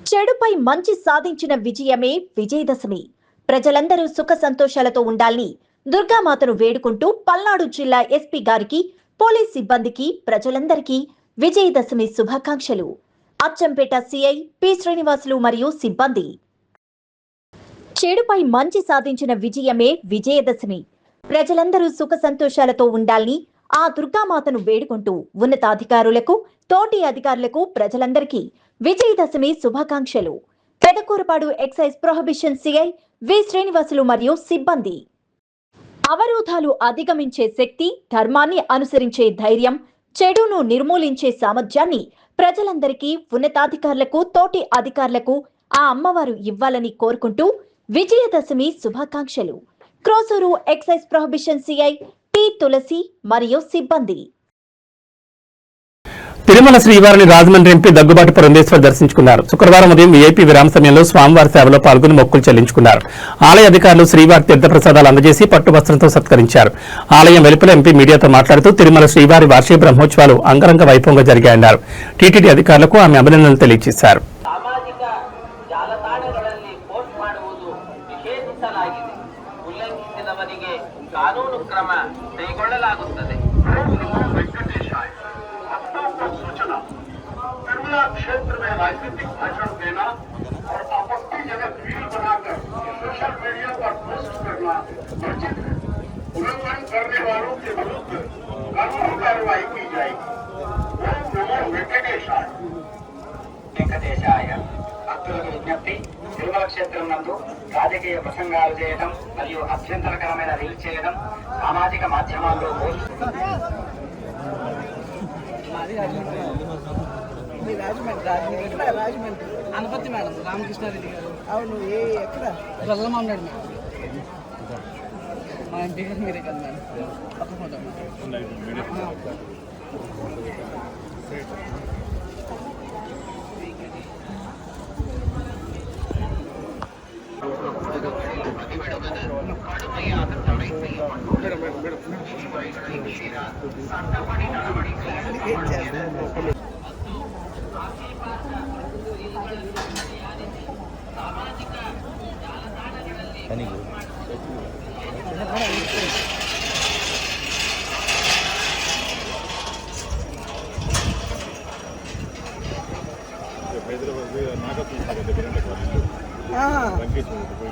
చెడుపై మంచి సాధించిన విజయమే విజయదశమి. ప్రజలందరూ సుఖ సంతోషాలతో ఉండాలని దుర్గామాతను వేడుకుంటూ పల్నాడు జిల్లా ఎస్పీ గారికి, పోలీస్ సిబ్బందికి, ప్రజలందరికీ విజయదశమి శుభాకాంక్షలు. అచ్చంపేట సిఐ పి శ్రీనివాసులు మరియు సిబ్బంది. చెడుపై మంచి సాధించిన విజయమే విజయదశమి. ప్రజలందరూ సుఖ సంతోషాలతో ఉండాలని ఆ దుర్గామాతను వేడుకుంటూ ఉన్నతాధికారులకు, తోటి అధికారులకు, ప్రజలందరికీ విజయదశమి శుభాకాంక్షలు. Pedakurapadu excise prohibition CI V Srinivasulu మరియు సిబ్బంది. అవరోధాలు అధిగమించే శక్తి, ధర్మాన్ని అనుసరించే ధైర్యం, చెడును నిర్మూలించే సామర్థ్యాన్ని ప్రజలందరికీ, ఉన్నతాధికారులకు, తోటి అధికారులకు ఆ అమ్మవారు ఇవ్వాలని కోరుకుంటూ విజయదశమి శుభాకాంక్షలు. Krosuru excise prohibition CI P Tulasi మరియు సిబ్బంది. తిరుమల శ్రీవారిని రాజమండ్రి ఎంపీ దగ్గుబాటి పురంధేశ్వర్ దర్శించుకున్నారు. శుక్రవారం ఉదయం వీఐపీ విరామ సమయంలో స్వామివారి సేవలో పాల్గొని మొక్కులు చెల్లించుకున్నారు. ఆలయ అధికారులు శ్రీవారి తీర్థప్రసాదాలు అందజేసి పట్టు వస్త్రంతో సత్కరించారు. ఆలయం వెలుపల ఎంపీ మీడియాతో మాట్లాడుతూ తిరుమల శ్రీవారి వార్షిక బ్రహ్మోత్సవాలు అంగరంగ వైభవంగా జరిగాయన్నారు. టీటీడీ అధికారులకు ఆమె అభినందనలు తెలియజేశారు. ಕಾನೂನು ಕ್ರಮ ಕೈಗೊಳ್ಳಲಾಗುತ್ತದೆ. तिरुमला क्षेत्र में राजनीतिक भाषण देना और आपत्तिजनक रील बनाकर सोशल मीडिया पर पोस्ट करना वर्जित है। उल्लंघन करने वालों के विरुद्ध कानूनी कार्रवाई की जाएगी। ओम नमो वेंकटेशाय। వెంకటేశాయ భక్తులకు విజ్ఞప్తి, తిరుమల క్షేత్రం నందు రాజకీయ ప్రసంగాలు చేయడం మరియు అభ్యంతరకరమైన రీల్ చేయడం సామాజిక మాధ్యమాల్లో రాజమండ్రి అనపత్తి మేడం రామకృష్ణారెడ్డి గారు. అవును, ఎక్కడ గొల్లమా ఉన్నాడు మేడం. మా ఎంపీ గారు మీరే కదా మేడం. తప్పకుండా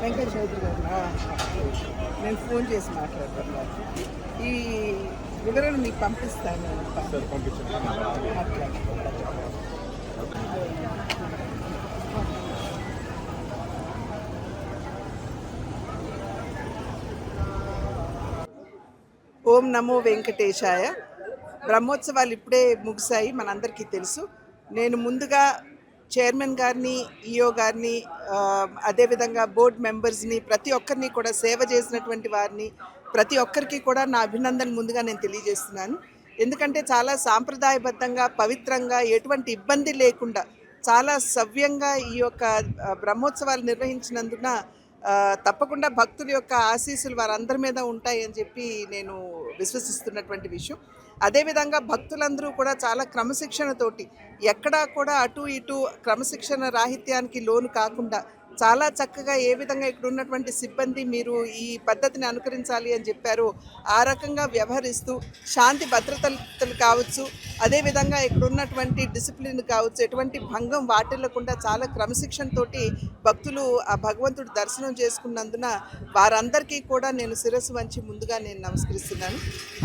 వెంకట చౌదరి గారు నేను ఫోన్ చేసి మాట్లాడతాను. ఈ వివరణ మీకు పంపిస్తాను. ఓం నమో వెంకటేశాయ. బ్రహ్మోత్సవాలు ఇప్పుడే ముగిశాయి, మనందరికీ తెలుసు. నేను ముందుగా చైర్మన్ గారిని, ఈఓ గారిని, అదేవిధంగా బోర్డు మెంబర్స్ని, ప్రతి ఒక్కరిని కూడా సేవ చేసినటువంటి వారిని ప్రతి ఒక్కరికి కూడా నా అభినందన ముందుగా నేను తెలియజేస్తున్నాను. ఎందుకంటే చాలా సాంప్రదాయబద్ధంగా, పవిత్రంగా, ఎటువంటి ఇబ్బంది లేకుండా చాలా సవ్యంగా ఈ యొక్క బ్రహ్మోత్సవాలు నిర్వహించినందున తప్పకుండా భక్తుల యొక్క ఆశీస్సులు వారందరి మీద ఉంటాయని చెప్పి నేను విశ్వసిస్తున్నటువంటి విషయం. అదేవిధంగా భక్తులందరూ కూడా చాలా క్రమశిక్షణతోటి, ఎక్కడా కూడా అటు ఇటు క్రమశిక్షణ రాహిత్యానికి లోను కాకుండా చాలా చక్కగా ఏ విధంగా ఇక్కడ ఉన్నటువంటి సిబ్బంది మీరు ఈ పద్ధతిని అనుకరించాలి అని చెప్పారో ఆ రకంగా వ్యవహరిస్తూ శాంతి భద్రతలు కావచ్చు, అదేవిధంగా ఇక్కడ ఉన్నటువంటి డిసిప్లిన్ కావచ్చు, ఎటువంటి భంగం వాటిల్లకుండా చాలా క్రమశిక్షణతోటి భక్తులు ఆ భగవంతుడి దర్శనం చేసుకున్నందున వారందరికీ కూడా నేను శిరస్సు వంచి ముందుగా నేను నమస్కరిస్తున్నాను.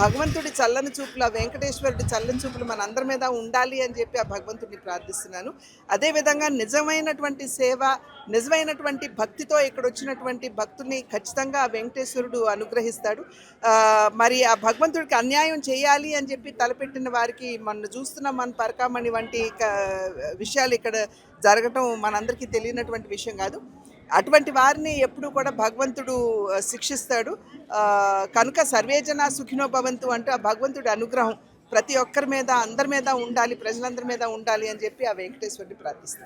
భగవంతుడి చల్లని చూపులు, ఆ వెంకటేశ్వరుడి చల్లని చూపులు మన అందరి మీద ఉండాలి అని చెప్పి ఆ భగవంతుడిని ప్రార్థిస్తున్నాను. అదేవిధంగా నిజమైనటువంటి సేవ, నిజమైనటువంటి భక్తితో ఇక్కడ వచ్చినటువంటి భక్తుల్ని ఖచ్చితంగా ఆ వెంకటేశ్వరుడు అనుగ్రహిస్తాడు. మరి ఆ భగవంతుడికి అన్యాయం చేయాలి అని చెప్పి తలపెట్టిన వారికి మనం చూస్తున్నాం, మన పరకామణి వంటి విషయాలు ఇక్కడ జరగటం మనందరికీ తెలియనటువంటి విషయం కాదు. అటువంటి వారిని ఎప్పుడు కూడా భగవంతుడు శిక్షిస్తాడు. కనుక సర్వేజన సుఖినో భవంతు అంటూ ఆ భగవంతుడి అనుగ్రహం ప్రతి ఒక్కరి మీద, అందరి మీద ఉండాలి, ప్రజలందరి మీద ఉండాలి అని చెప్పి ఆ వెంకటేశ్వరుడిని ప్రార్థిస్తాను.